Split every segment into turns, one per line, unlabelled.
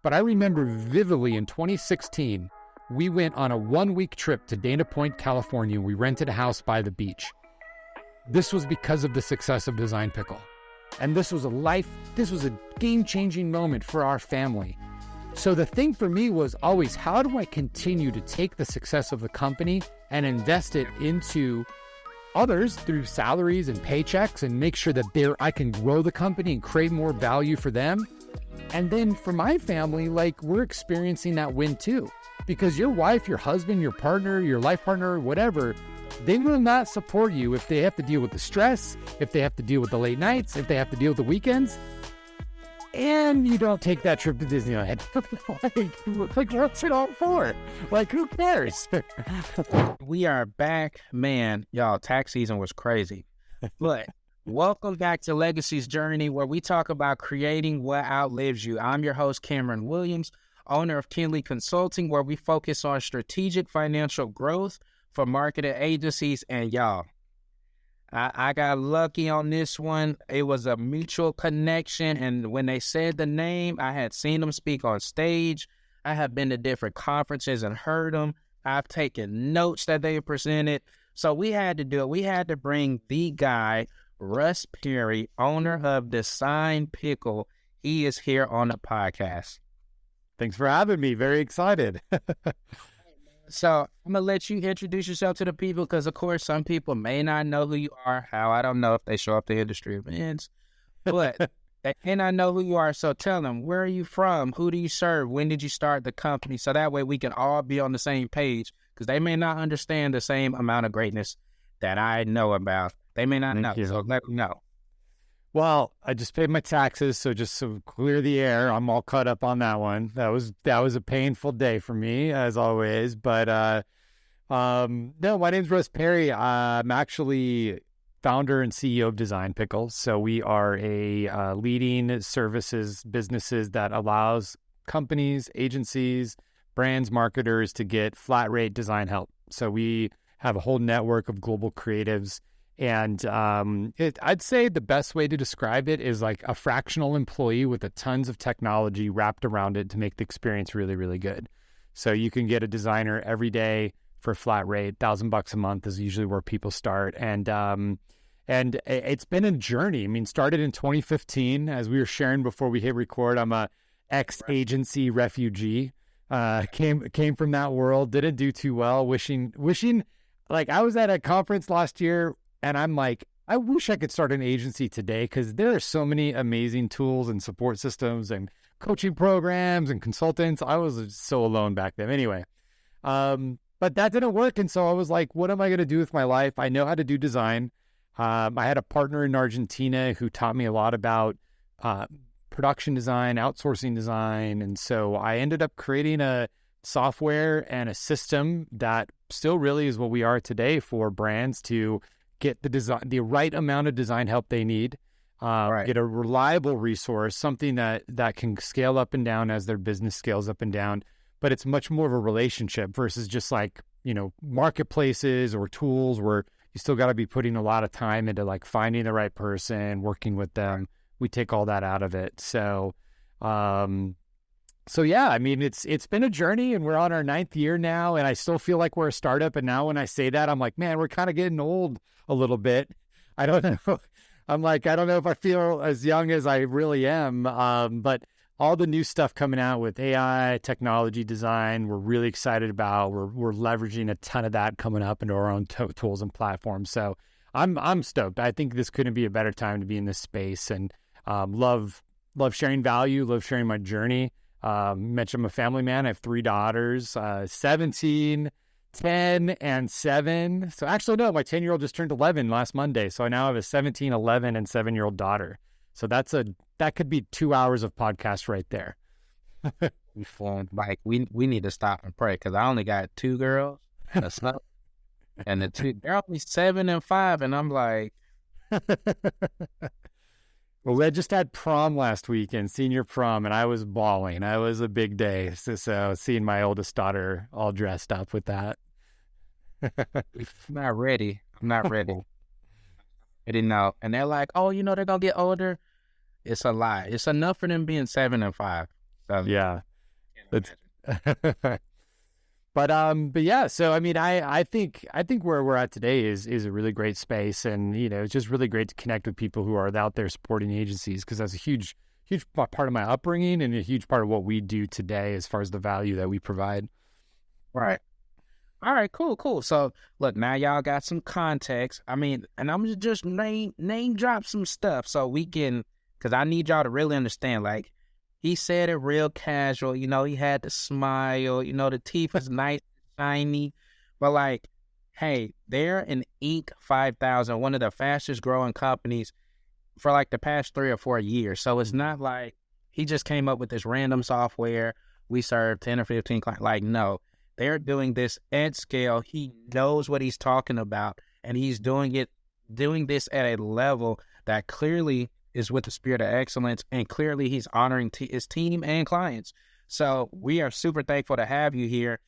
But I remember vividly in 2016, we went on a 1-week trip to Dana Point, California. We rented a house by the beach. This was because of the success of Design Pickle. And this was a game-changing moment for our family. So the thing for me was always, how do I continue to take the success of the company and invest it into others through salaries and paychecks and make sure that I can grow the company and create more value for them? And then for my family, like, we're experiencing that win too. Because your wife, your husband, your partner, your life partner, whatever, they will not support you if they have to deal with the stress, if they have to deal with the late nights, if they have to deal with the weekends, and you don't take that trip to Disneyland. like, what's it all for? Like, who cares?
We are back. Man, y'all, tax season was crazy. But welcome back to Legacy's Journey, where we talk about creating what outlives you. I'm your host, Cameron Williams, owner of Kinley Consulting, where we focus on strategic financial growth for marketing agencies. And y'all, I got lucky on this one. It was a mutual connection. And when they said the name, I had seen them speak on stage. I have been to different conferences and heard them. I've taken notes that they presented. So we had to do it. We had to bring the guy, Russ Perry, owner of Design Pickle. He is here on the podcast.
Thanks for having me. Very excited.
So I'm going to let you introduce yourself to the people because, of course, some people may not know who you are. How I don't know if they show up to industry events, but they may not know who you are. So tell them, where are you from? Who do you serve? When did you start the company? So that way we can all be on the same page because they may not understand the same amount of greatness that I know about. They may not know, so let them know.
Well, I just paid my taxes, so just to clear the air, I'm all caught up on that one. That was a painful day for me, as always. But no, my name's Russ Perry. I'm actually founder and CEO of Design Pickle. So we are a leading services businesses that allows companies, agencies, brands, marketers to get flat rate design help. So we have a whole network of global creatives. And I'd say the best way to describe it is like a fractional employee with a tons of technology wrapped around it to make the experience really, really good. So you can get a designer every day for a flat rate. $1,000 a month is usually where people start. And it's been a journey. I mean, started in 2015, as we were sharing before we hit record. I'm a ex-agency refugee. Came from that world, didn't do too well. Wishing like I was at a conference last year. And I'm like, I wish I could start an agency today because there are so many amazing tools and support systems and coaching programs and consultants. I was so alone back then. Anyway, but that didn't work. And so I was like, what am I going to do with my life? I know how to do design. I had a partner in Argentina who taught me a lot about production design, outsourcing design. And so I ended up creating a software and a system that still really is what we are today for brands to get the right amount of design help they need, get a reliable resource, something that can scale up and down as their business scales up and down. But it's much more of a relationship versus just like, marketplaces or tools where you still got to be putting a lot of time into like finding the right person, working with them. We take all that out of it. So yeah, I mean, it's been a journey and we're on our 9th year now and I still feel like we're a startup. And now when I say that, I'm like, man, we're kind of getting old a little bit. I don't know. I'm like, I don't know if I feel as young as I really am. But all the new stuff coming out with AI, technology, design, we're really excited about. We're leveraging a ton of that coming up into our own tools and platforms. So I'm stoked. I think this couldn't be a better time to be in this space and love sharing value, love sharing my journey. Mentioned I'm a family man. I have 3 daughters, 17, 10, and 7. So actually, no, my 10-year-old just turned 11 last Monday. So I now have a 17, 11, and 7-year-old daughter. So that could be 2 hours of podcast right there.
Like we need to stop and pray because I only got 2 girls and a son, and they're only 7 and 5, and I'm like.
Well, I just had prom last weekend, senior prom, and I was bawling. It was a big day. So seeing my oldest daughter all dressed up with that.
I'm not ready. I didn't know. And they're like, oh, they're going to get older. It's a lie. It's enough for them being 7 and 5. So.
Yeah. But yeah, so I mean, I think where we're at today is a really great space, and it's just really great to connect with people who are out there supporting agencies, because that's a huge part of my upbringing and a huge part of what we do today as far as the value that we provide.
Right. All right, cool. So look, now y'all got some context. I mean, and I'm gonna just name drop some stuff so we can, because I need y'all to really understand. Like, he said it real casual, he had the smile, the teeth is nice, shiny, but like, hey, they're an Inc. 5,000, one of the fastest growing companies for like the past 3 or 4 years. So it's not like he just came up with this random software. We serve 10 or 15 clients. Like, no. They're doing this at scale. He knows what he's talking about, and he's doing this at a level that clearly is with the spirit of excellence, and clearly he's honoring his team and clients. So we are super thankful to have you here.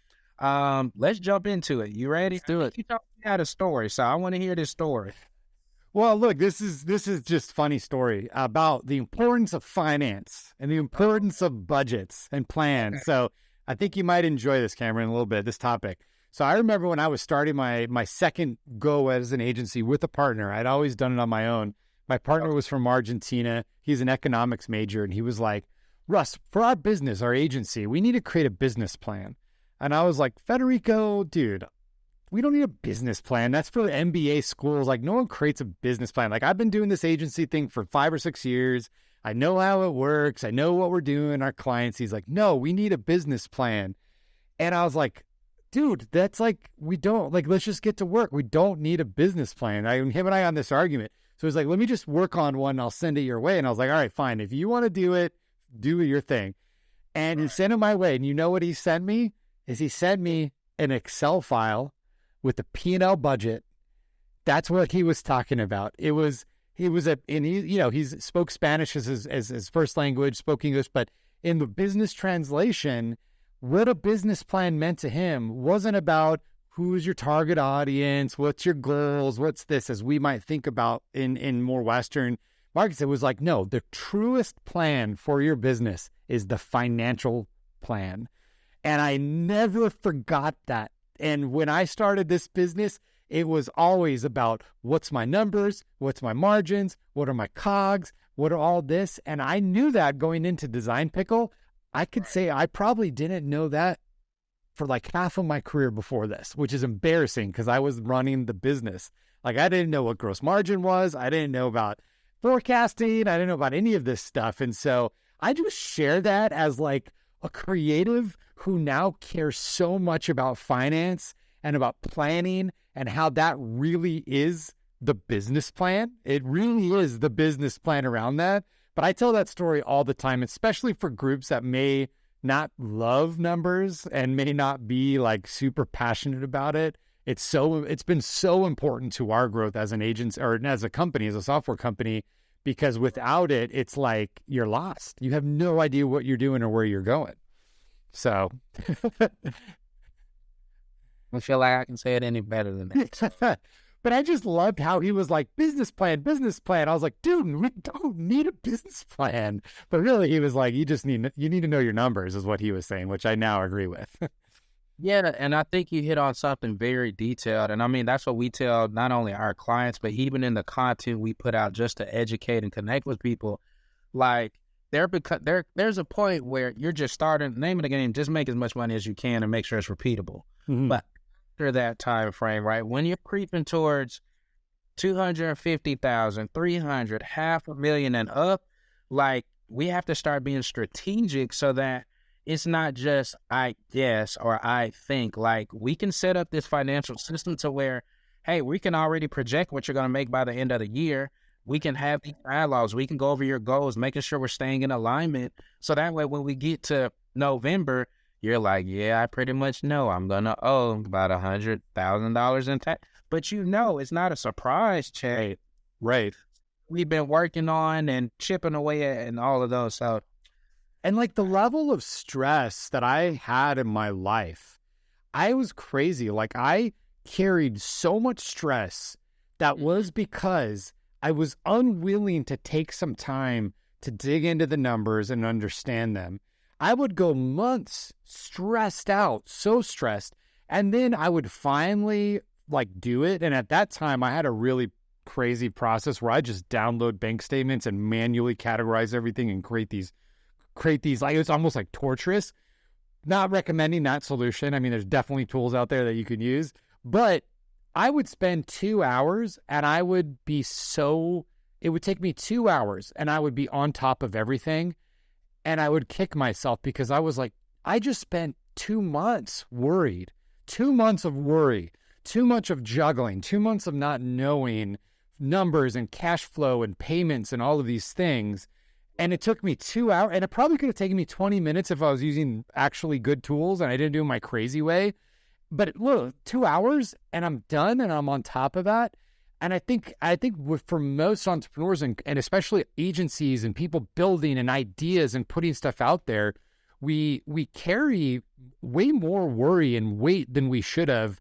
Let's jump into it. You ready?
Let's do it.
You had a story, so I want to hear this story.
Well, look, this is just funny story about the importance of finance and the importance of budgets and plans. So I think you might enjoy this, Cameron, a little bit, this topic. So I remember when I was starting my second go as an agency with a partner. I'd always done it on my own. My partner was from Argentina. He's an economics major, and he was like, Russ, for our business, our agency, we need to create a business plan. And I was like, Federico, dude, we don't need a business plan. That's for the MBA schools. Like, no one creates a business plan. Like, I've been doing this agency thing for 5 or 6 years. I know how it works. I know what we're doing, our clients. He's like, no, we need a business plan. And I was like, dude, that's like, we don't, like, let's just get to work. We don't need a business plan. Him and I on this argument. So he's like, let me just work on one. I'll send it your way. And I was like, all right, fine. If you want to do it, do your thing. And he sent it my way. And you know what he sent me? He sent me an Excel file with the P&L budget. That's what he was talking about. He spoke Spanish as his first language, spoke English, but in the business translation, what a business plan meant to him wasn't about who's your target audience, what's your goals, what's this, as we might think about in more Western markets. It was like, no, the truest plan for your business is the financial plan. And I never forgot that. And when I started this business, it was always about what's my numbers, what's my margins, what are my COGS, what are all this. And I knew that going into Design Pickle. I could say I probably didn't know that for like half of my career before this, which is embarrassing because I was running the business. Like, I didn't know what gross margin was. I didn't know about forecasting. I didn't know about any of this stuff. And so I just share that as like a creative who now cares so much about finance and about planning and how that really is the business plan. It really is the business plan around that. But I tell that story all the time, especially for groups that may not love numbers and may not be like super passionate about it. It's been so important to our growth as an agent or as a company, as a software company, because without it, it's like you're lost. You have no idea what you're doing or where you're going. So
I feel like I can say it any better than that.
But I just loved how he was like, business plan. I was like, dude, we don't need a business plan. But really, he was like, you need to know your numbers, is what he was saying, which I now agree with.
Yeah, and I think you hit on something very detailed. And I mean, that's what we tell not only our clients, but even in the content we put out just to educate and connect with people. Like, there's a point where you're just starting, name of the game, just make as much money as you can and make sure it's repeatable. Mm-hmm. But after that time frame, right, when you're creeping towards 250,000, 300, $500,000 and up, like, we have to start being strategic so that it's not just I guess or I think. Like, we can set up this financial system to where, hey, we can already project what you're going to make by the end of the year. We can have these dialogues. We can go over your goals, making sure we're staying in alignment. So that way, when we get to November, you're like, yeah, I pretty much know I'm going to owe about $100,000 in tax. But it's not a surprise check.
Right.
We've been working on and chipping away at and all of those. So,
and like the level of stress that I had in my life, I was crazy. Like, I carried so much stress that was because I was unwilling to take some time to dig into the numbers and understand them. I would go months stressed out, so stressed. And then I would finally like do it. And at that time, I had a really crazy process where I just download bank statements and manually categorize everything and create these like, it's almost like torturous. Not recommending that solution. I mean, there's definitely tools out there that you can use, but I would spend 2 hours and I would be it would take me 2 hours and I would be on top of everything. And I would kick myself because I was like, I just spent 2 months worried, 2 months of worry, 2 months of juggling, 2 months of not knowing numbers and cash flow and payments and all of these things. And it took me 2 hours, and it probably could have taken me 20 minutes if I was using actually good tools and I didn't do it my crazy way. But look, 2 hours and I'm done and I'm on top of that. And I think for most entrepreneurs and especially agencies and people building and ideas and putting stuff out there, we carry way more worry and weight than we should.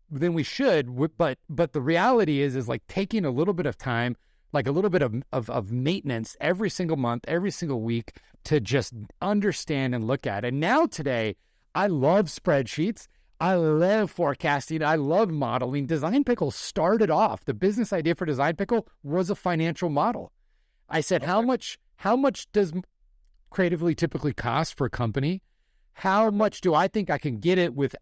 But the reality is like taking a little bit of time, like a little bit of maintenance every single month, every single week to just understand and look at. And now today, I love spreadsheets. I love forecasting. I love modeling. Design Pickle started off, the business idea for Design Pickle was a financial model. I said, how much does creatively typically cost for a company? How much do I think I can get it with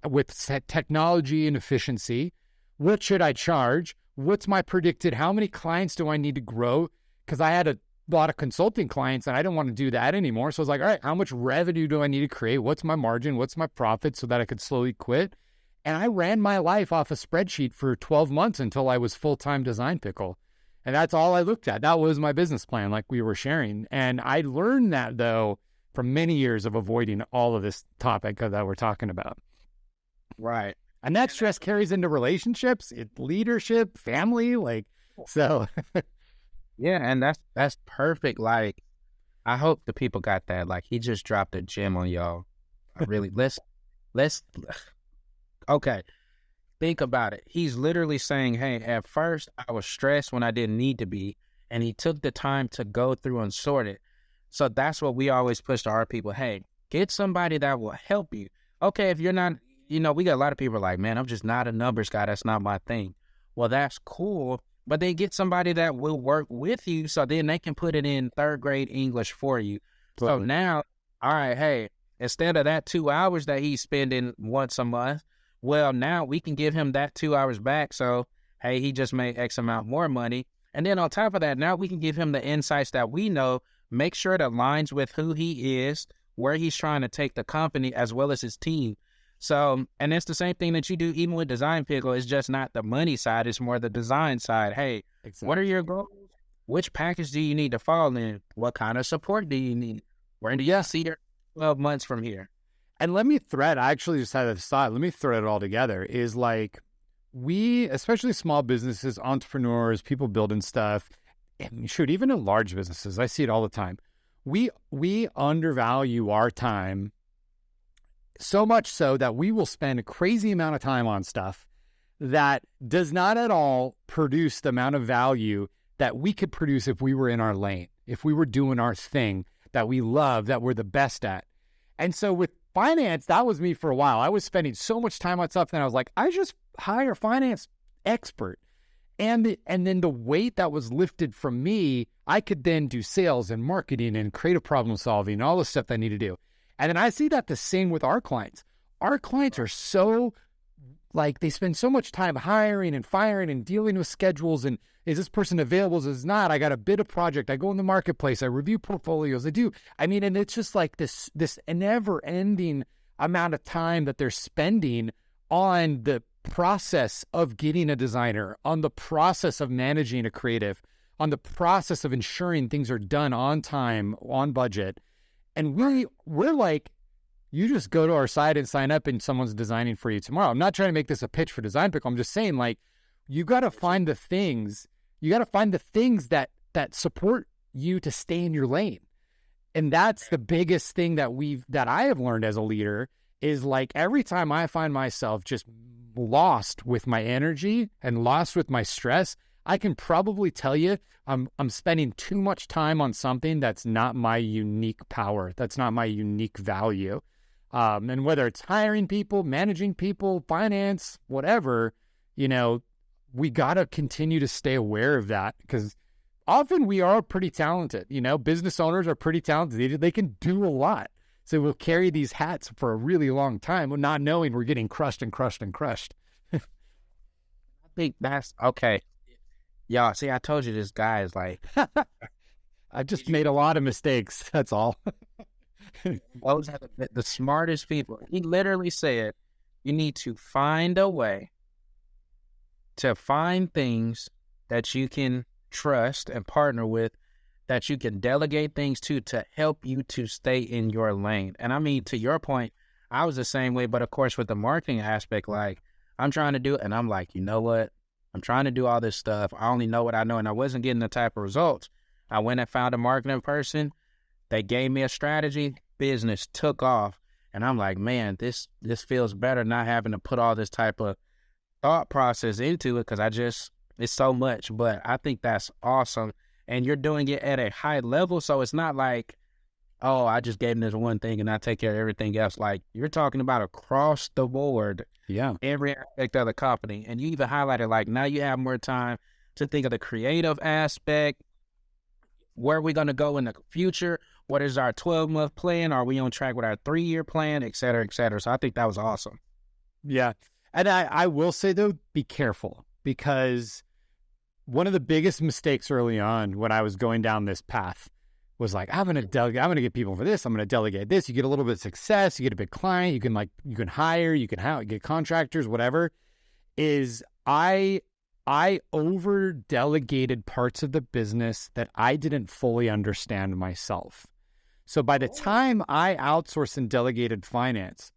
technology and efficiency? What should I charge? What's my predicted? How many clients do I need to grow? Because I had a lot of consulting clients and I didn't want to do that anymore. So I was like, all right, how much revenue do I need to create? What's my margin? What's my profit so that I could slowly quit? And I ran my life off a spreadsheet for 12 months until I was full-time Design Pickle. And that's all I looked at. That was my business plan, like we were sharing. And I learned that, though, from many years of avoiding all of this topic that we're talking about.
Right.
And that stress carries into relationships, leadership, family, like, so.
Yeah, and that's perfect. Like, I hope the people got that. Like, he just dropped a gem on y'all. I really let's okay. Think about it. He's literally saying, hey, at first I was stressed when I didn't need to be, and he took the time to go through and sort it. So that's what we always push to our people. Hey, get somebody that will help you. Okay, if you're not, we got a lot of people like, man, I'm just not a numbers guy. That's not my thing. Well, that's cool. But then get somebody that will work with you so then they can put it in third grade English for you. So now, all right, hey, instead of that 2 hours that he's spending once a month, well, now we can give him that 2 hours back. So, hey, he just made X amount more money. And then on top of that, now we can give him the insights that we know, make sure it aligns with who he is, where he's trying to take the company as well as his team. So, and it's the same thing that you do even with Design Pickle. It's just not the money side. It's more the design side. Hey, exactly. What are your goals? Which package do you need to fall in? What kind of support do you need? Where do you see your 12 months from here?
And I actually just had this thought, let me thread it all together, is like we, especially small businesses, entrepreneurs, people building stuff, and shoot, even in large businesses, I see it all the time. We undervalue our time so much so that we will spend a crazy amount of time on stuff that does not at all produce the amount of value that we could produce if we were in our lane, if we were doing our thing that we love, that we're the best at. And so with finance, that was me for a while. I was spending so much time on stuff, and I was like, I just hire a finance expert. And then the weight that was lifted from me, I could then do sales and marketing and creative problem solving and all the stuff that I need to do. And then I see that the same with our clients. Our clients are so, like, they spend so much time hiring and firing and dealing with schedules and is this person available, is this not? I got to bid a project. I go in the marketplace. I review portfolios. And it's just like this never-ending amount of time that they're spending on the process of getting a designer, on the process of managing a creative, on the process of ensuring things are done on time, on budget. And we're like, you just go to our site and sign up and someone's designing for you tomorrow. I'm not trying to make this a pitch for Design Pickle. I'm just saying, like, you got to find the things that support you to stay in your lane. And that's the biggest thing that I have learned as a leader is, like, every time I find myself just lost with my energy and lost with my stress, I can probably tell you I'm spending too much time on something that's not my unique power, that's not my unique value. And whether it's hiring people, managing people, finance, whatever, we got to continue to stay aware of that, because often we are pretty talented. Business owners are pretty talented. They can do a lot. So we'll carry these hats for a really long time, not knowing we're getting crushed and crushed and crushed.
I think that's okay. Y'all, see, I told you this guy is like...
I've just made a lot of mistakes. That's all.
Those are the smartest people. He literally said, you need to find a way to find things that you can trust and partner with, that you can delegate things to help you to stay in your lane. And I mean, to your point, I was the same way, but of course with the marketing aspect, like I'm trying to do it, and I'm like, you know what? I'm trying to do all this stuff. I only know what I know, and I wasn't getting the type of results. I went and found a marketing person. They gave me a strategy. Business took off. And I'm like, man, this feels better not having to put all this type of thought process into it, because it's so much. But I think that's awesome. And you're doing it at a high level. So it's not like, oh, I just gave them this one thing and I take care of everything else. Like, you're talking about across the board.
Yeah.
Every aspect of the company. And you even highlighted, like, now you have more time to think of the creative aspect. Where are we going to go in the future? What is our 12-month plan? Are we on track with our 3-year plan, et cetera, et cetera? So I think that was awesome.
Yeah. And I will say, though, be careful, because one of the biggest mistakes early on when I was going down this path was like, I'm going to get people for this. I'm going to delegate this. You get a little bit of success. You get a big client. You can hire, you can get contractors, whatever. I over delegated parts of the business that I didn't fully understand myself. So by the time I outsourced and delegated finance,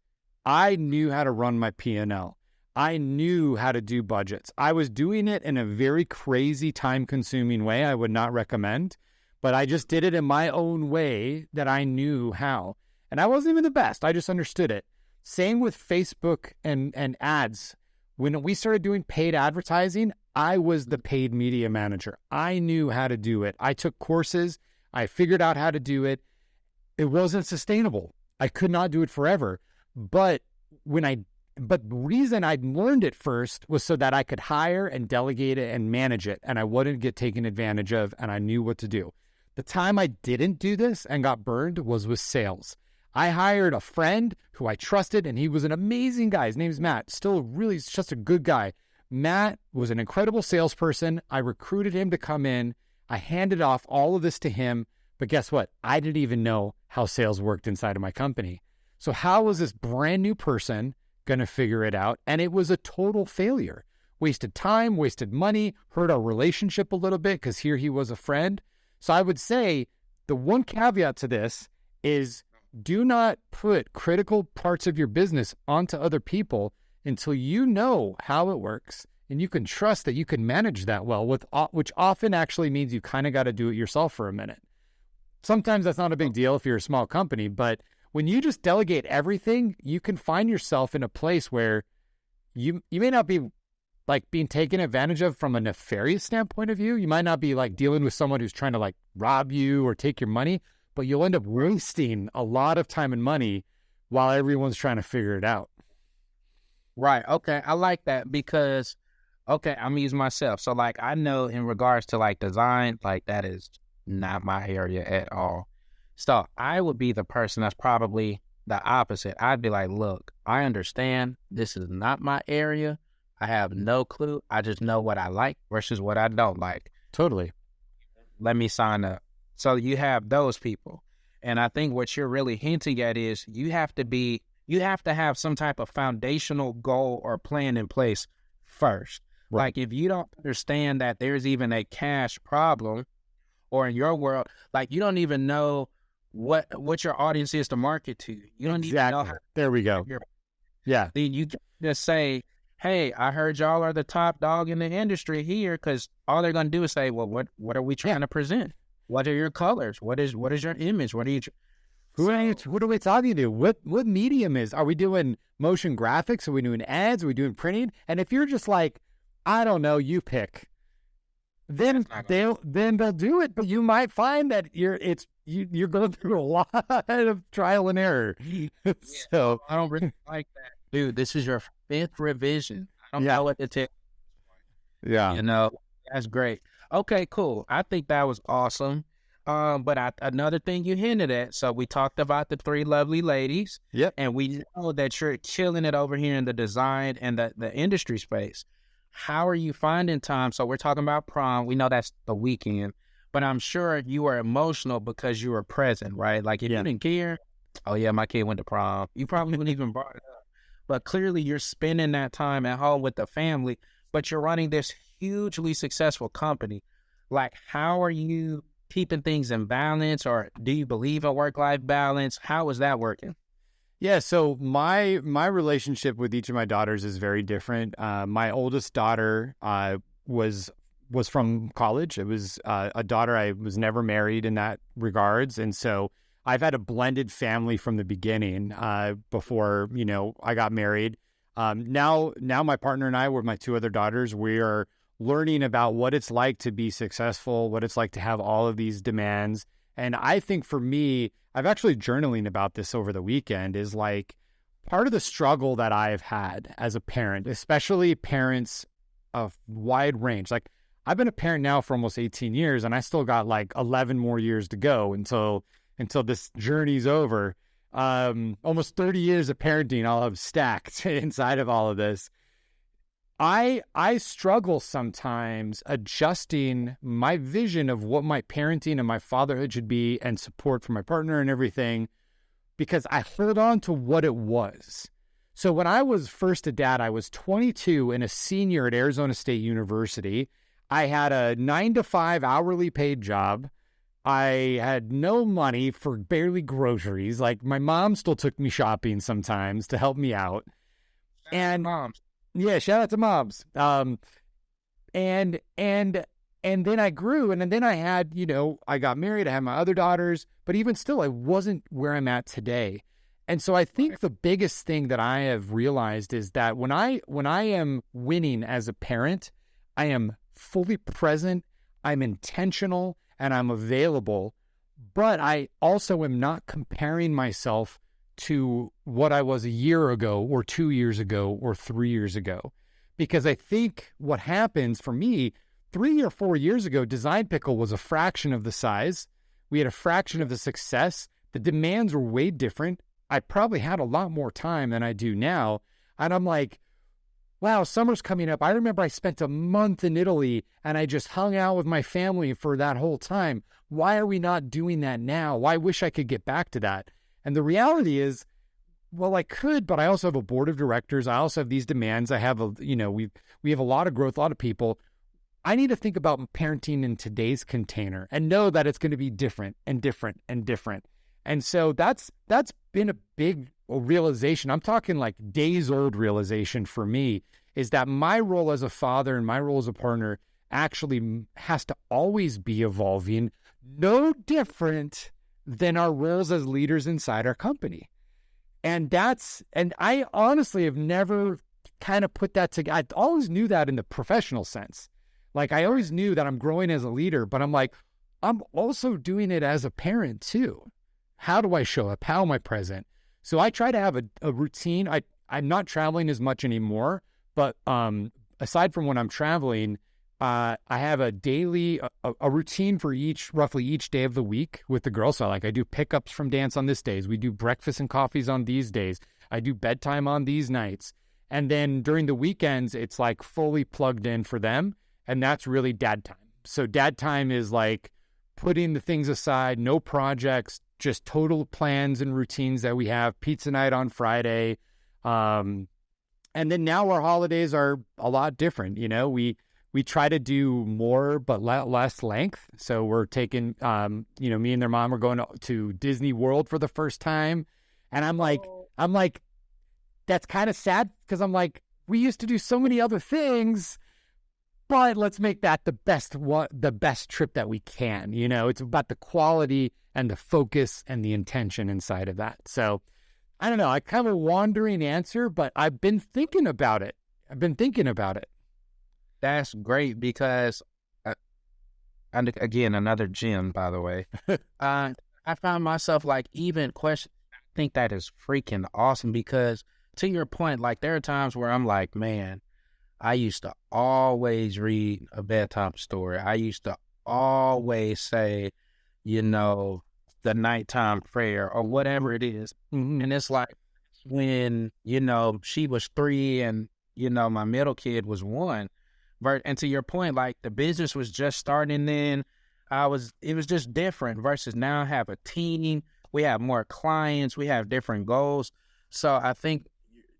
I knew how to run my P&L. I knew how to do budgets. I was doing it in a very crazy, time-consuming way I would not recommend, but I just did it in my own way that I knew how. And I wasn't even the best. I just understood it. Same with Facebook and ads. When we started doing paid advertising, I was the paid media manager. I knew how to do it. I took courses. I figured out how to do it. It wasn't sustainable. I could not do it forever. But the reason I learned it first was so that I could hire and delegate it and manage it, and I wouldn't get taken advantage of, and I knew what to do. The time I didn't do this and got burned was with sales. I hired a friend who I trusted, and he was an amazing guy. His name's Matt. Still really just a good guy. Matt was an incredible salesperson. I recruited him to come in. I handed off all of this to him. But guess what? I didn't even know how sales worked inside of my company. So how was this brand new person going to figure it out? And it was a total failure. Wasted time, wasted money, hurt our relationship a little bit because here he was a friend. So I would say the one caveat to this is do not put critical parts of your business onto other people until you know how it works and you can trust that you can manage that well, which often actually means you kind of got to do it yourself for a minute. Sometimes that's not a big deal if you're a small company, but when you just delegate everything, you can find yourself in a place where you may not be like being taken advantage of from a nefarious standpoint of view. You might not be like dealing with someone who's trying to like rob you or take your money, but you'll end up wasting a lot of time and money while everyone's trying to figure it out.
Right. Okay. I like that because, okay, I'm using myself. So like, I know in regards to like design, like that is not my area at all. So I would be the person that's probably the opposite. I'd be like, look, I understand this is not my area. I have no clue. I just know what I like versus what I don't like.
Totally.
Let me sign up. So you have those people. And I think what you're really hinting at is you have to have some type of foundational goal or plan in place first. Right. Like if you don't understand that there's even a cash problem, or in your world, like you don't even know what your audience is to market to. You don't even know how.
There we go. Yeah.
Then you just say, hey, I heard y'all are the top dog in the industry here, because all they're going to do is say, well, what are we trying to present? What are your colors? What is your image? What are you...
Who are we talking to? What medium are we doing? Motion graphics? Are we doing ads? Are we doing printing? And if you're just like, I don't know, you pick. then they'll do it, but you might find that you're going through a lot of trial and error. So
I don't really like that. Dude, this is your 5th revision. I don't know what to tell
yeah.
you. That's great. Okay, cool. I think that was awesome. But another thing you hinted at, so we talked about the 3 lovely ladies.
Yep.
And we know that you're killing it over here in the design and the industry space. How are you finding time? So we're talking about prom. We know that's the weekend, but I'm sure you were emotional because you were present, right? Like if you didn't care, oh yeah, my kid went to prom, you probably wouldn't even brought it up. But clearly you're spending that time at home with the family, but you're running this hugely successful company. Like, how are you keeping things in balance, or do you believe in work-life balance? How is that working?
Yeah, so my relationship with each of my daughters is very different. My oldest daughter was from college. It was a daughter. I was never married in that regards, and so I've had a blended family from the beginning. Before I got married. Now my partner and I, with my 2 other daughters, we are learning about what it's like to be successful, what it's like to have all of these demands. And I think for me, I've actually journaling about this over the weekend, is like part of the struggle that I've had as a parent, especially parents of wide range. Like I've been a parent now for almost 18 years and I still got like 11 more years to go until this journey's over. Almost 30 years of parenting I'll have stacked inside of all of this. I struggle sometimes adjusting my vision of what my parenting and my fatherhood should be and support for my partner and everything, because I hold on to what it was. So when I was first a dad, I was 22 and a senior at Arizona State University. I had a 9-to-5 hourly paid job. I had no money for barely groceries. Like my mom still took me shopping sometimes to help me out. And
moms.
Yeah, shout out to moms. And then I grew, and then I had, I got married, I had my other daughters, but even still, I wasn't where I'm at today. And so I think the biggest thing that I have realized is that when I am winning as a parent, I am fully present, I'm intentional, and I'm available, but I also am not comparing myself to what I was a year ago or 2 years ago or 3 years ago. Because I think what happens for me, 3 or 4 years ago, Design Pickle was a fraction of the size. We had a fraction of the success. The demands were way different. I probably had a lot more time than I do now. And I'm like, wow, summer's coming up. I remember I spent a month in Italy and I just hung out with my family for that whole time. Why are we not doing that now? I wish I could get back to that. And the reality is, well, I could, but I also have a board of directors. I also have these demands. I have we have a lot of growth, a lot of people. I need to think about parenting in today's container and know that it's going to be different and different and different. And so that's been a big realization. I'm talking like days old realization for me, is that my role as a father and my role as a partner actually has to always be evolving, no different than our roles as leaders inside our company. And I honestly have never kind of put that together. I always knew that in the professional sense. Like I always knew that I'm growing as a leader, but I'm like, I'm also doing it as a parent too. How do I show up? How am I present? So I try to have a routine. I'm not traveling as much anymore, but aside from when I'm traveling, I have a daily, a routine for roughly each day of the week with the girls. So I do pickups from dance on this days. We do breakfast and coffees on these days. I do bedtime on these nights. And then during the weekends, it's like fully plugged in for them. And that's really dad time. So dad time is like putting the things aside, no projects, just total plans and routines that we have. Pizza night on Friday. And then now our holidays are a lot different. We try to do more, but less length. So we're taking, me and their mom are going to Disney World for the first time. And I'm like, that's kind of sad because I'm like, we used to do so many other things, but let's make that the best trip that we can. It's about the quality and the focus and the intention inside of that. So I don't know, I kind of a wandering answer, but I've been thinking about it.
That's great because and again, another gym, by the way. I found myself like even question. I think that is freaking awesome because to your point, like there are times where I'm like, man, I used to always read a bedtime story. I used to always say, you know, the nighttime prayer or whatever it is. And it's like when, you know, she was 3 and, you know, my middle kid was 1. And to your point, like the business was just starting then. It was just different versus now I have a team. We have more clients. We have different goals. So I think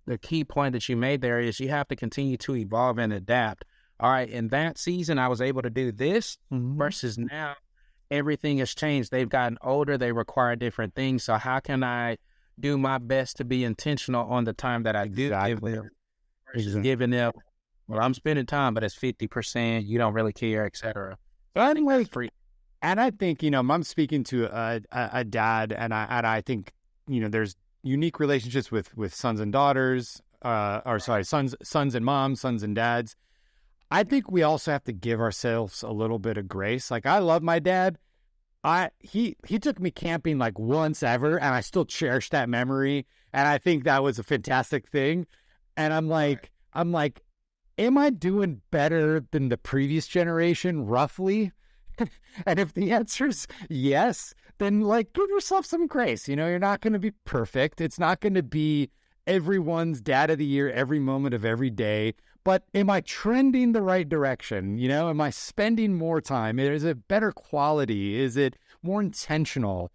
the key point that you made there is you have to continue to evolve and adapt. All right. In that season, I was able to do this versus now everything has changed. They've gotten older. They require different things. So how can I do my best to be intentional on the time that I do give them versus giving them, well, I'm spending time, but it's 50%. You don't really care, et cetera.
And I think, you know, I'm speaking to a dad, and I think, you know, there's unique relationships with sons and daughters, sons and moms, sons and dads. I think we also have to give ourselves a little bit of grace. Like, I love my dad. He took me camping like once ever, and I still cherish that memory. And I think that was a fantastic thing. And I'm like, am I doing better than the previous generation, roughly? And if the answer's yes, then like give yourself some grace. You know, you're not going to be perfect. It's not going to be everyone's dad of the year every moment of every day. But am I trending the right direction? You know, am I spending more time? Is it better quality? Is it more intentional?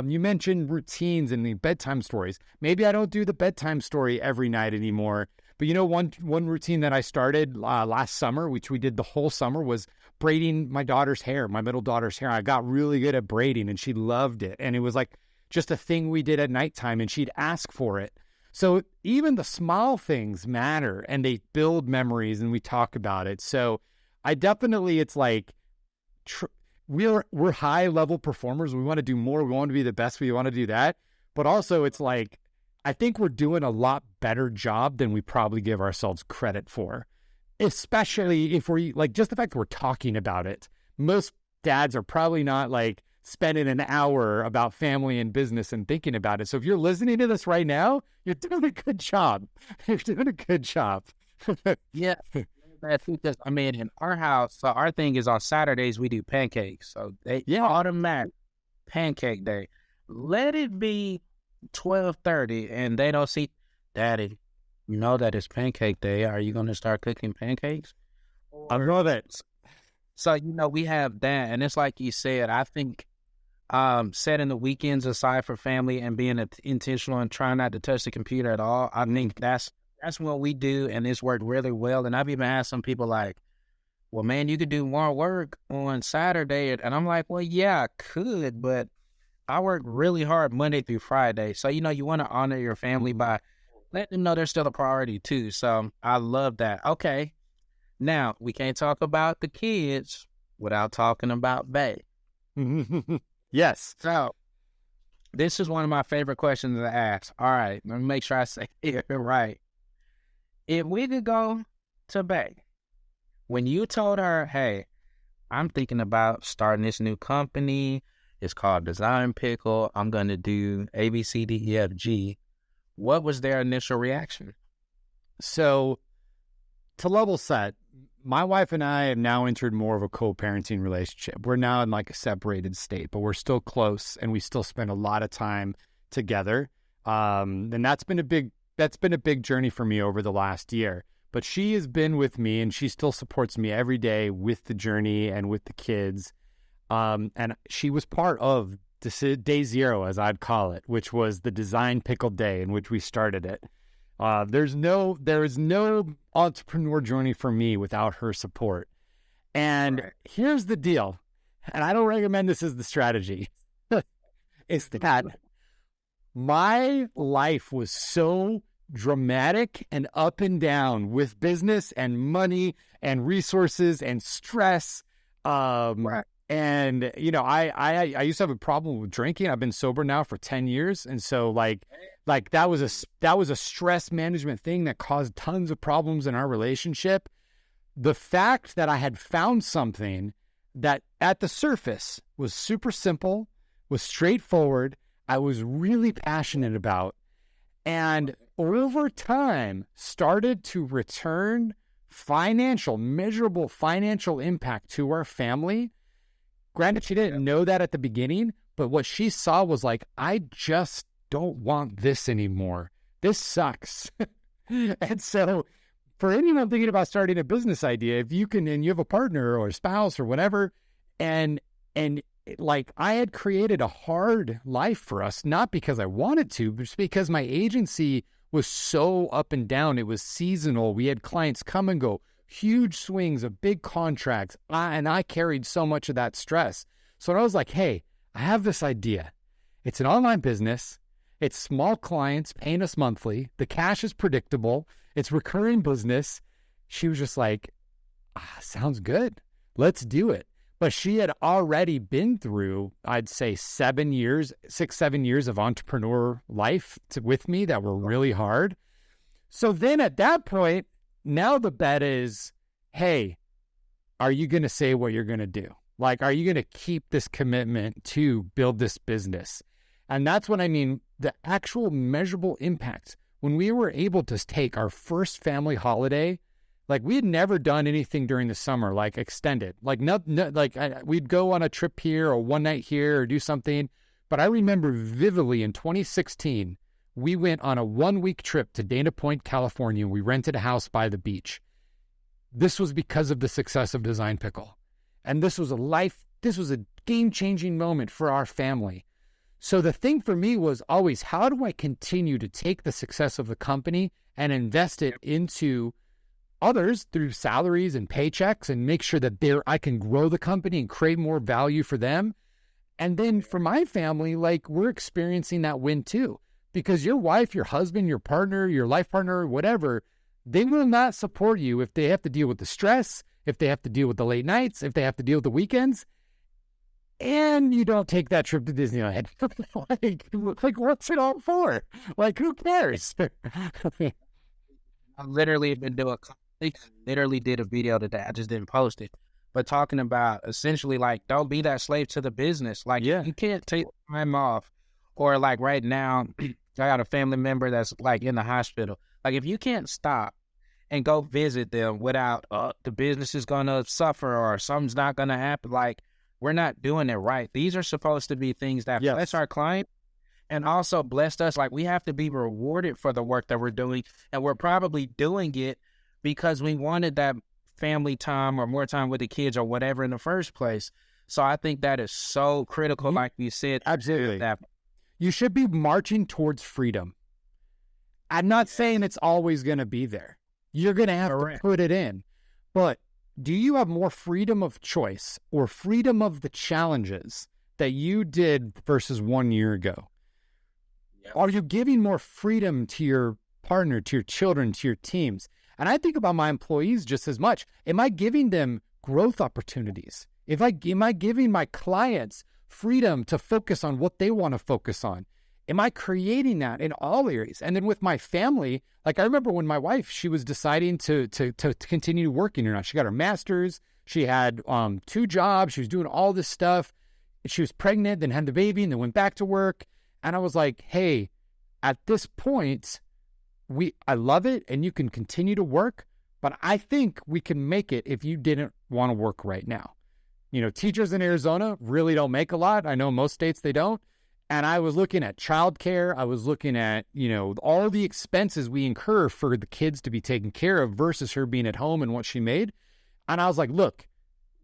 You mentioned routines and the bedtime stories. Maybe I don't do the bedtime story every night anymore. But you know, one routine that I started last summer, which we did the whole summer, was braiding my daughter's hair, my middle daughter's hair. I got really good at braiding, and she loved it. And it was like just a thing we did at nighttime, and she'd ask for it. So even the small things matter, and they build memories, and we talk about it. So I definitely, it's like we're high level performers. We want to do more. We want to be the best. We want to do that. But also, it's like, I think we're doing a lot better job than we probably give ourselves credit for, especially if we're like, just the fact that we're talking about it. Most dads are probably not like spending an hour about family and business and thinking about it. So if you're listening to this right now, you're doing a good job. You're doing a good job.
Yeah. I mean, in our house, so our thing is on Saturdays, we do pancakes. So they automatic pancake day. Let it be 12:30 and they don't see, Daddy, you know that it's pancake day. Are you going to start cooking pancakes?
I love it.
So, you know, we have that. And it's like you said, I think setting the weekends aside for family and being intentional and trying not to touch the computer at all, I think that's what we do. And it's worked really well. And I've even asked some people like, well, man, you could do more work on Saturday. And I'm like, well, yeah, I could, but I work really hard Monday through Friday. So, you know, you want to honor your family by letting them know they're still a priority too. So I love that. Okay. Now, we can't talk about the kids without talking about Bay.
Yes.
So this is one of my favorite questions to ask. All right. Let me make sure I say it right. If we could go to Bay, when you told her, hey, I'm thinking about starting this new company, it's called Design Pickle, I'm going to do A, B, C, D, E, F, G, what was their initial reaction?
So to level set, my wife and I have now entered more of a co-parenting relationship. We're now in like a separated state, but we're still close and we still spend a lot of time together. And that's been a big journey for me over the last year. But she has been with me and she still supports me every day with the journey and with the kids. And she was part of day zero, as I'd call it, which was the Design Pickle day in which we started it. There is no entrepreneur journey for me without her support. And Here's the deal, and I don't recommend this as the strategy. It's that my life was so dramatic and up and down with business and money and resources and stress. And, you know, I used to have a problem with drinking. I've been sober now for 10 years. And so like that was a stress management thing that caused tons of problems in our relationship. The fact that I had found something that at the surface was super simple, was straightforward, I was really passionate about, and over time started to return measurable financial impact to our family. Granted, she didn't know that at the beginning, but what she saw was like, I just don't want this anymore. This sucks. And so for anyone thinking about starting a business idea, if you can, and you have a partner or a spouse or whatever, and like I had created a hard life for us, not because I wanted to, but just because my agency was so up and down. It was seasonal. We had clients come and go, huge swings of big contracts. And I carried so much of that stress. So I was like, hey, I have this idea. It's an online business. It's small clients paying us monthly. The cash is predictable. It's recurring business. She was just like, sounds good. Let's do it. But she had already been through, I'd say 7 years of entrepreneur life with me that were really hard. So then at that point, now the bet is, hey, are you going to say what you're going to do? Like, are you going to keep this commitment to build this business? And that's what I mean, the actual measurable impact. When we were able to take our first family holiday, like we had never done anything during the summer, like extended, like we'd go on a trip here or one night here or do something. But I remember vividly in 2016, we went on a 1-week trip to Dana Point, California. We rented a house by the beach. This was because of the success of Design Pickle. And this was a game-changing moment for our family. So the thing for me was always, how do I continue to take the success of the company and invest it into others through salaries and paychecks and make sure that I can grow the company and create more value for them. And then for my family, like we're experiencing that win too, because your wife, your husband, your partner, your life partner, whatever, they will not support you if they have to deal with the stress, if they have to deal with the late nights, if they have to deal with the weekends, and you don't take that trip to Disneyland. like what's it all for? Like, who cares?
I literally did a video today. I just didn't post it. But talking about essentially like, don't be that slave to the business. Like, you can't take time off. Or like right now, I got a family member that's like in the hospital. Like if you can't stop and go visit them without the business is going to suffer or something's not going to happen, like we're not doing it right. These are supposed to be things that bless our client and also blessed us. Like we have to be rewarded for the work that we're doing. And we're probably doing it because we wanted that family time or more time with the kids or whatever in the first place. So I think that is so critical. Like you said,
absolutely. You should be marching towards freedom. I'm not saying it's always going to be there. You're going to have to put it in. But do you have more freedom of choice or freedom of the challenges that you did versus 1 year ago? Yep. Are you giving more freedom to your partner, to your children, to your teams? And I think about my employees just as much. Am I giving them growth opportunities? Am I giving my clients freedom to focus on what they want to focus on? Am I creating that in all areas? And then with my family, like I remember when my wife, she was deciding to continue working or not. She got her master's. She had 2 jobs. She was doing all this stuff. She was pregnant, then had the baby, and then went back to work. And I was like, hey, at this point, I love it, and you can continue to work, but I think we can make it if you didn't want to work right now. You know, teachers in Arizona really don't make a lot. I know most states they don't. And I was looking at childcare. I was looking at, all the expenses we incur for the kids to be taken care of versus her being at home and what she made. And I was like, look,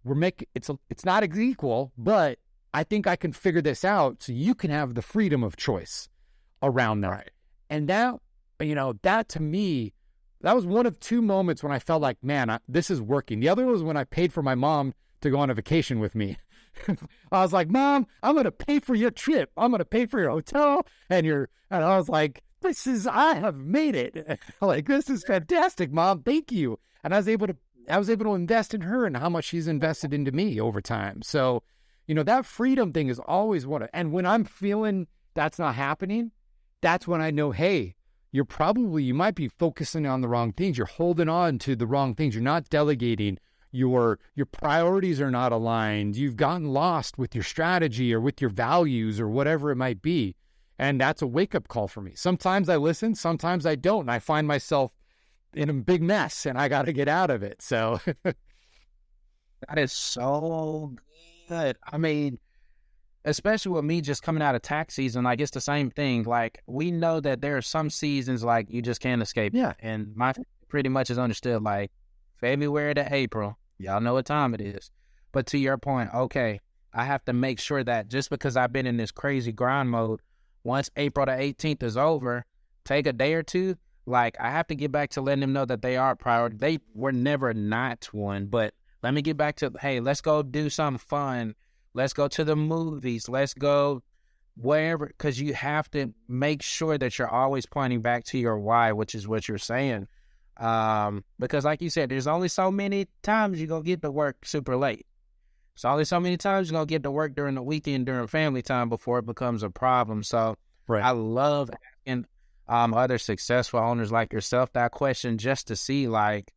it's not equal, but I think I can figure this out so you can have the freedom of choice around that. Right. And that, that to me, that was one of 2 moments when I felt like, man, this is working. The other was when I paid for my mom to go on a vacation with me. I was like, Mom, I'm going to pay for your trip. I'm going to pay for your hotel. And I was like, I have made it. Like, this is fantastic, Mom. Thank you. And I was able to invest in her and how much she's invested into me over time. So, that freedom thing is always and when I'm feeling that's not happening, that's when I know, hey, you might be focusing on the wrong things. You're holding on to the wrong things. You're not delegating. your priorities are not aligned, you've gotten lost with your strategy or with your values or whatever it might be. And that's a wake-up call for me. Sometimes I listen, sometimes I don't, and I find myself in a big mess, and I got to get out of it. So
that is so good. I mean, especially with me just coming out of tax season, like it's the same thing. Like we know that there are some seasons like you just can't escape.
Yeah.
And my pretty much is understood like February to April, y'all know what time it is. But to your point, okay, I have to make sure that just because I've been in this crazy grind mode, once April the 18th is over, take a day or two, like I have to get back to letting them know that they are a priority. They were never not one, but let me get back to, hey, let's go do something fun. Let's go to the movies. Let's go wherever, because you have to make sure that you're always pointing back to your why, which is what you're saying. Because like you said, there's only so many times you're going to get to work super late. There's only so many times you're going to get to work during the weekend, during family time before it becomes a problem. So
right.
I love asking other successful owners like yourself that question just to see, like,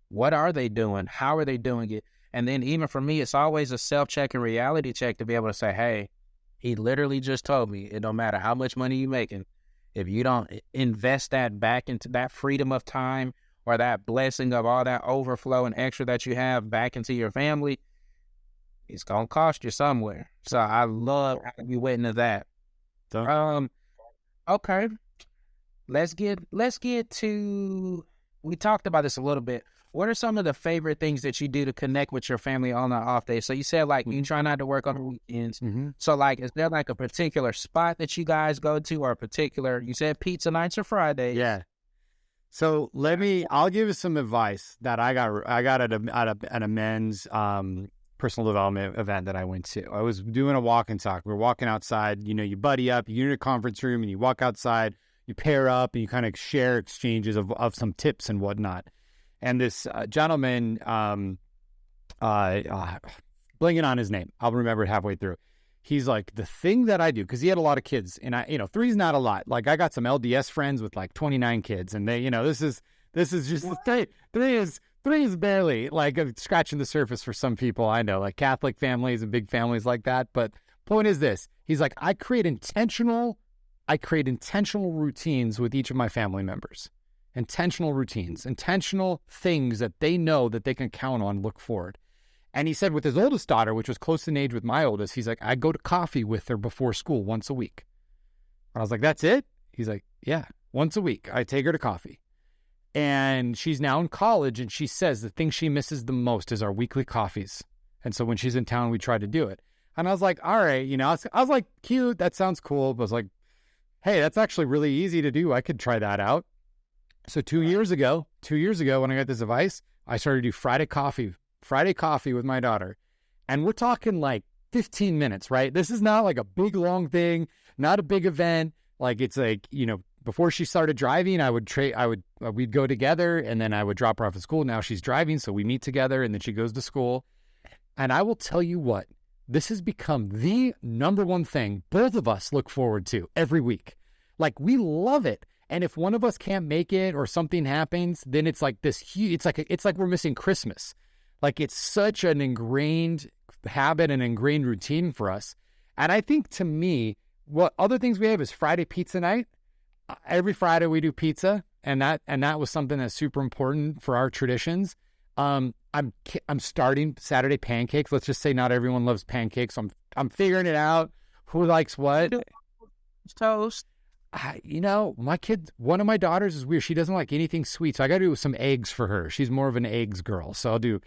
what are they doing? How are they doing it? And then even for me, it's always a self-check and reality check to be able to say, hey, he literally just told me it don't matter how much money you're making. If you don't invest that back into that freedom of time or that blessing of all that overflow and extra that you have back into your family, it's going to cost you somewhere. So I love how you went into that. Okay. Let's get to, we talked about this a little bit. What are some of the favorite things that you do to connect with your family on the off day? So you said like you try not to work on the weekends.
Mm-hmm.
So like, is there like a particular spot that you guys go to, or a particular, you said pizza nights or Fridays?
Yeah. So I'll give you some advice that I got at a men's personal development event that I went to. I was doing a walk and talk. We were walking outside, you buddy up, you're in a conference room and you walk outside, you pair up and you kind of share exchanges of some tips and whatnot. And this gentleman, blanking on his name, I'll remember it halfway through. He's like, the thing that I do, because he had a lot of kids, and three's not a lot. Like I got some LDS friends with like 29 kids, and they, this is just three is barely like scratching the surface for some people I know, like Catholic families and big families like that. But point is this: he's like, I create intentional routines with each of my family members. Intentional routines, intentional things that they know that they can count on, look forward. And he said with his oldest daughter, which was close in age with my oldest, he's like, I go to coffee with her before school once a week. And I was like, that's it? He's like, yeah, once a week. I take her to coffee. And she's now in college, and she says the thing she misses the most is our weekly coffees. And so when she's in town, we try to do it. And I was like, all right, I was like, cute, that sounds cool. But I was like, hey, that's actually really easy to do. I could try that out. So 2 years ago, when I got this advice, I started to do Friday coffee with my daughter. And we're talking like 15 minutes, right? This is not like a big, long thing, not a big event. Like it's like, before she started driving, we'd go together, and then I would drop her off at school. Now she's driving, so we meet together, and then she goes to school. And I will tell you what, this has become the number one thing both of us look forward to every week. Like we love it. And if one of us can't make it or something happens, then it's like this huge, it's like we're missing Christmas. Like it's such an ingrained habit and ingrained routine for us. And I think to me, what other things we have is Friday pizza night. Every Friday we do pizza, and that was something that's super important for our traditions. I'm starting Saturday pancakes. Let's just say not everyone loves pancakes. So I'm figuring it out. Who likes what?
Toast.
My kid, one of my daughters is weird. She doesn't like anything sweet. So I got to do some eggs for her. She's more of an eggs girl. So I'll do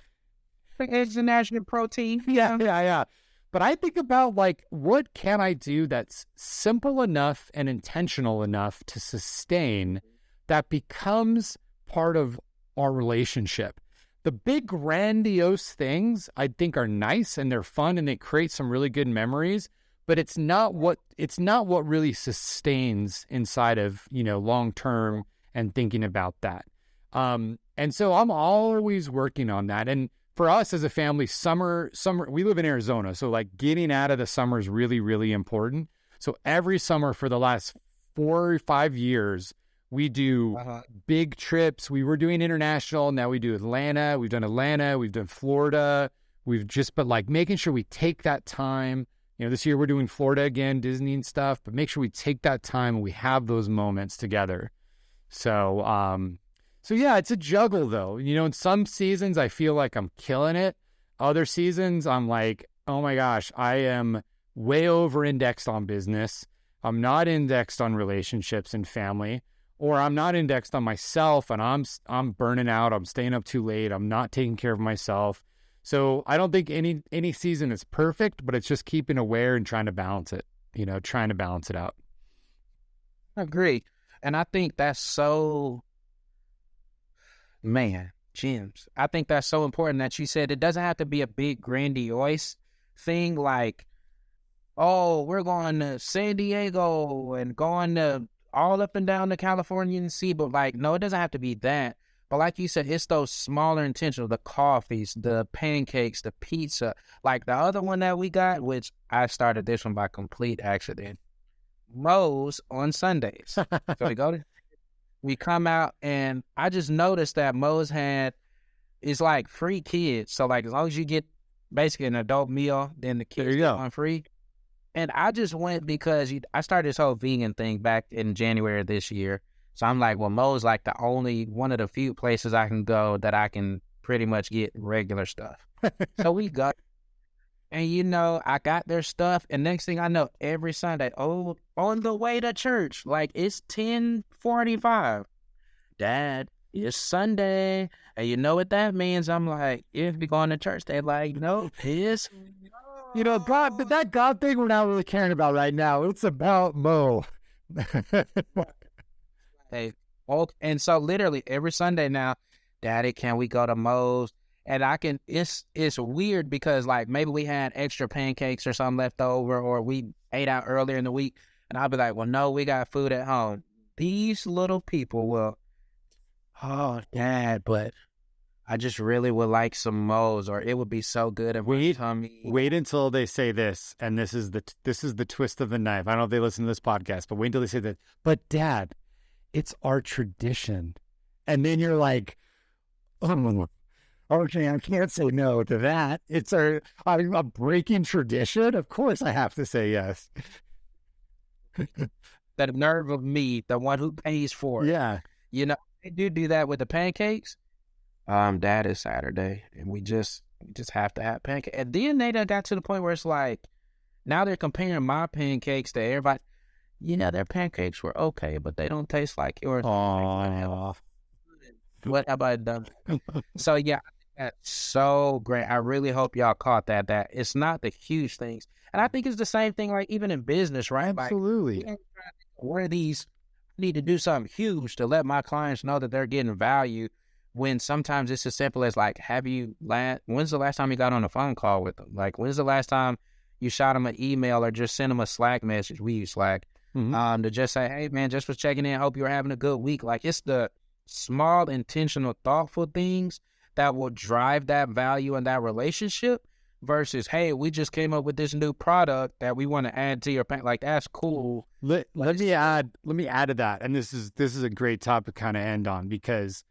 eggs and natural protein.
Yeah. But I think about like, what can I do that's simple enough and intentional enough to sustain that becomes part of our relationship? The big grandiose things I think are nice and they're fun and they create some really good memories. But it's not what really sustains inside of, long term and thinking about that. And so I'm always working on that. And for us as a family, summer, we live in Arizona. So like getting out of the summer is really, really important. So every summer for the last 4 or 5 years, We do big trips. We were doing international. Now we do Atlanta. We've done Atlanta. We've done Florida. But like making sure we take that time. This year we're doing Florida again, Disney and stuff, but make sure we take that time and we have those moments together. So yeah, it's a juggle though. In some seasons I feel like I'm killing it. Other seasons I'm like, oh my gosh, I am way over indexed on business. I'm not indexed on relationships and family, or I'm not indexed on myself and I'm burning out. I'm staying up too late. I'm not taking care of myself. So I don't think any season is perfect, but it's just keeping aware and trying to balance it, trying to balance it out.
I agree. And I think that's so, James, I think that's so important that you said it doesn't have to be a big grandiose thing like, oh, we're going to San Diego and going to all up and down the Californian Sea. But like, no, it doesn't have to be that. But like you said, it's those smaller intentional, the coffees, the pancakes, the pizza. Like the other one that we got, which I started this one by complete accident, Moe's on Sundays. So we come out and I just noticed that Moe's it's like free kids. So like as long as you get basically an adult meal, then the kids get on free. And I just went because I started this whole vegan thing back in January of this year. So I'm like, well, Moe's like the only one of the few places I can go that I can pretty much get regular stuff. So we got, and I got their stuff. And next thing I know, every Sunday, on the way to church, like it's 10:45. Dad, it's Sunday. And you know what that means? I'm like, if we going to church, they're like, no, piss.
God, but that God thing we're not really caring about right now. It's about Mo.
Hey, and so literally every Sunday now, Daddy, can we go to Moe's? And it's weird because like maybe we had extra pancakes or something left over, or we ate out earlier in the week, and I'll be like, well, no, we got food at home. These little people will, oh, Dad, but I just really would like some Moe's, or it would be so good if
wait until they say this, and this is the twist of the knife. I don't know if they listen to this podcast, but wait until they say that. But Dad, it's our tradition. And then you're like, oh, okay, I can't say no to that. It's a breaking tradition. Of course I have to say yes.
The nerve of me, the one who pays for it.
Yeah.
They do that with the pancakes. Dad, is Saturday, and we just have to have pancakes. And then they done got to the point where it's like, now they're comparing my pancakes to everybody. Their pancakes were okay, but they don't taste like yours.
Oh,
what have I done? So yeah, that's so great. I really hope y'all caught that it's not the huge things, and I think it's the same thing like even in business, right?
Absolutely.
Like, where these need to do something huge to let my clients know that they're getting value. When sometimes it's as simple as like, when's the last time you got on a phone call with them? Like, when's the last time you shot them an email or just sent them a Slack message? We use Slack. To just say, hey, man, just was checking in. Hope you're having a good week. Like, it's the small, intentional, thoughtful things that will drive that value in that relationship versus, hey, we just came up with this new product that we want to add to your like, that's cool.
Let me add to that. And this is a great topic to kind of end on, because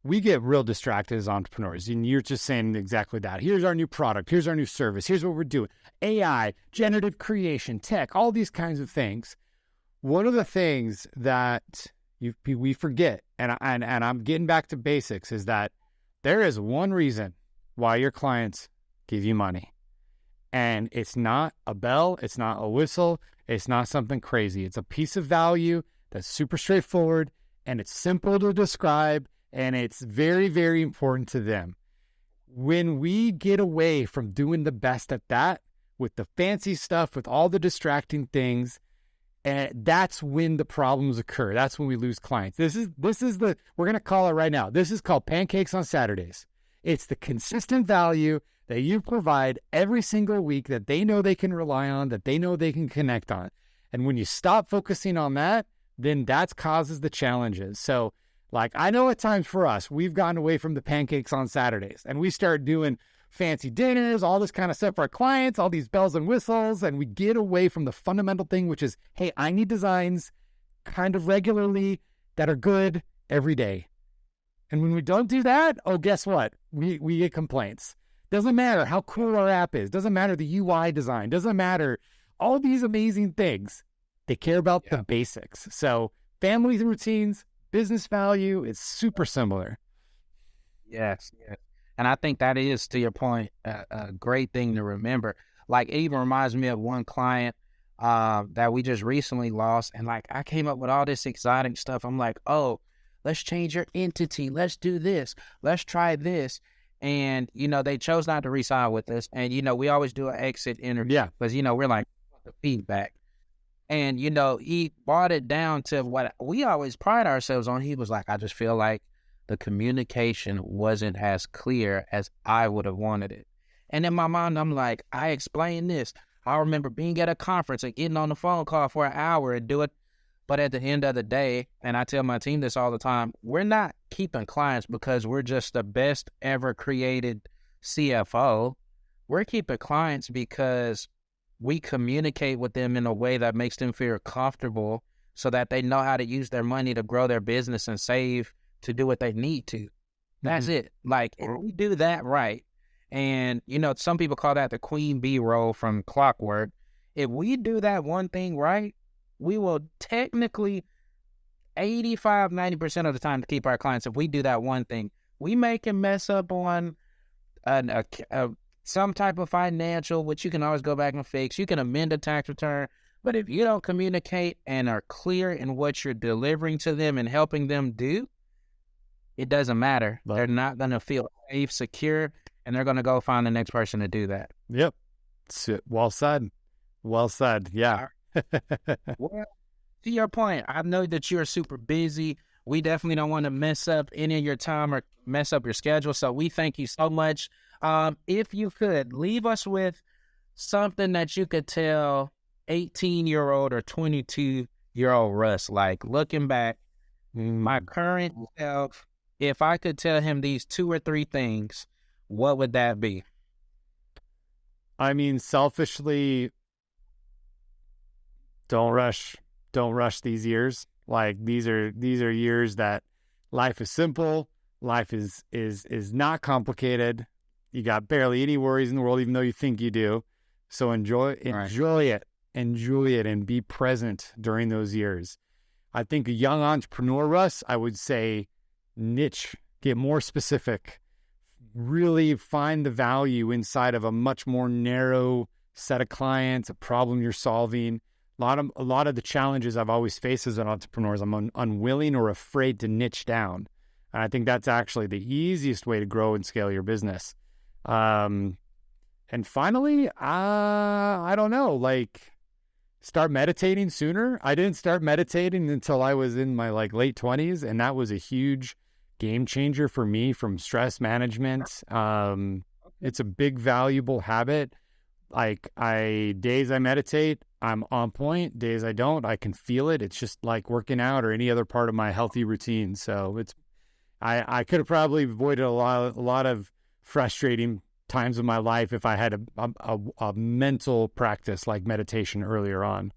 we get real distracted as entrepreneurs, and you're just saying exactly that. Here's our new product. Here's our new service. Here's what we're doing. AI, generative creation, tech, all these kinds of things. One of the things that we forget, and I'm getting back to basics, is that there is one reason why your clients give you money. And it's not a bell. It's not a whistle. It's not something crazy. It's a piece of value that's super straightforward, and it's simple to describe, and it's very, very important to them. When we get away from doing the best at that, with the fancy stuff, with all the distracting things, and that's when the problems occur. That's when we lose clients. We're going to call it right now. This is called Pancakes on Saturdays. It's the consistent value that you provide every single week that they know they can rely on, that they know they can connect on. And when you stop focusing on that, then that causes the challenges. So, like, I know at times for us, we've gotten away from the pancakes on Saturdays, and we start doing fancy dinners, all this kind of stuff for our clients, all these bells and whistles, and we get away from the fundamental thing, which is, hey, I need designs kind of regularly, that are good every day. And when we don't do that, oh, guess what? We get complaints. Doesn't matter how cool our app is. Doesn't matter the UI design. Doesn't matter all these amazing things. They care about the basics. So family routines, business value is super similar.
Yes. And I think that is, to your point, a great thing to remember. Like, it even reminds me of one client that we just recently lost. And like, I came up with all this exciting stuff. I'm like, oh, let's change your entity. Let's do this. Let's try this. And, they chose not to re-sign with us. And, we always do an exit interview.
Yeah.
Because, we're like, the feedback. And, he brought it down to what we always pride ourselves on. He was like, I just feel like the communication wasn't as clear as I would have wanted it. And in my mind, I'm like, I explained this. I remember being at a conference and getting on the phone call for an hour and do it. But at the end of the day, and I tell my team this all the time, we're not keeping clients because we're just the best ever created CFO. We're keeping clients because we communicate with them in a way that makes them feel comfortable so that they know how to use their money to grow their business and save to do what they need to. That's it. Like, if we do that right, and, some people call that the queen bee role from Clockwork. If we do that one thing right, we will technically 85, 90% of the time to keep our clients. If we do that one thing, we may can mess up on some type of financial, which you can always go back and fix. You can amend a tax return. But if you don't communicate and are clear in what you're delivering to them and helping them do, it doesn't matter. But they're not going to feel safe, secure, and they're going to go find the next person to do that.
Yep. Well said. Well said. Yeah.
Well, to your point, I know that you're super busy. We definitely don't want to mess up any of your time or mess up your schedule. So we thank you so much. If you could leave us with something that you could tell 18-year-old or 22-year-old Russ, like looking back, my current self, if I could tell him these 2 or 3 things, what would that be?
I mean, selfishly, don't rush these years. Like, these are years that life is simple. Life is not complicated. You got barely any worries in the world, even though you think you do. So enjoy it, and be present during those years. I think a young entrepreneur, Russ, I would say niche, get more specific, really find the value inside of a much more narrow set of clients, a problem you're solving. A lot of the challenges I've always faced as an entrepreneur is I'm unwilling or afraid to niche down. And I think that's actually the easiest way to grow and scale your business. And finally, I don't know, like, start meditating sooner. I didn't start meditating until I was in my late 20s, and that was a huge game changer for me from stress management. It's a big, valuable habit. Like, days I meditate, I'm on point. Days I don't, I can feel it. It's just like working out or any other part of my healthy routine. So I could have probably avoided a lot of frustrating times of my life if I had a mental practice like meditation earlier on.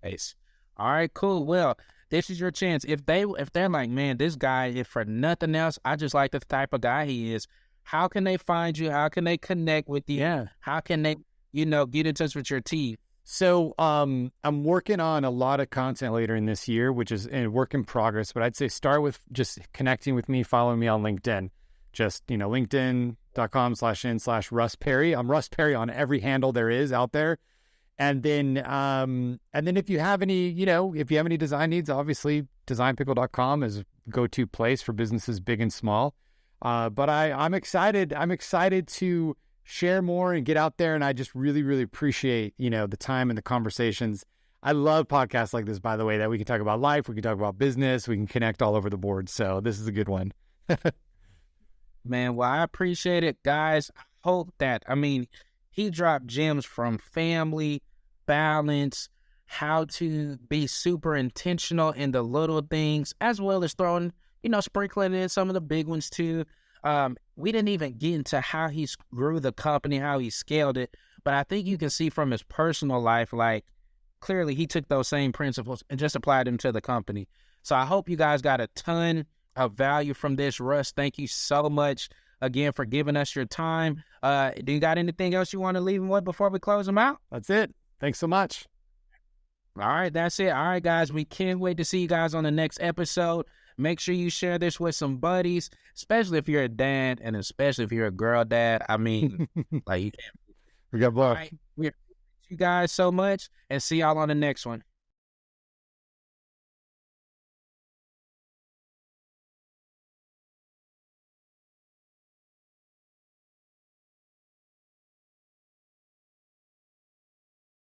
Nice. All right, cool. Well, this is your chance. If they're like, man, this guy, if for nothing else, I just like the type of guy he is. How can they find you? How can they connect with you?
Yeah.
How can they, get in touch with your team?
So I'm working on a lot of content later in this year, which is a work in progress. But I'd say start with just connecting with me, following me on LinkedIn. Just, linkedin.com/in/Russ Perry. I'm Russ Perry on every handle there is out there. And then if you have any, if you have any design needs, obviously designpickle.com is a go-to place for businesses big and small. But I'm excited. I'm excited to share more and get out there. And I just really, really appreciate, the time and the conversations. I love podcasts like this, by the way, that we can talk about life. We can talk about business. We can connect all over the board. So this is a good one.
Man, well, I appreciate it, guys. I hope that, he dropped gems from family, balance, how to be super intentional in the little things, as well as throwing, sprinkling in some of the big ones too. We didn't even get into how he grew the company, how he scaled it, but I think you can see from his personal life, like, clearly he took those same principles and just applied them to the company. So I hope you guys got a ton of value from this. Russ, thank you so much again for giving us your time. Do you got anything else you want to leave them with before we close them out?
That's it. Thanks so much.
All right, that's it. All right, guys, we can't wait to see you guys on the next episode. Make sure you share this with some buddies, especially if you're a dad and especially if you're a girl dad. I mean, like you can't.
We got both.
All right, we appreciate you guys so much and see y'all on the next one.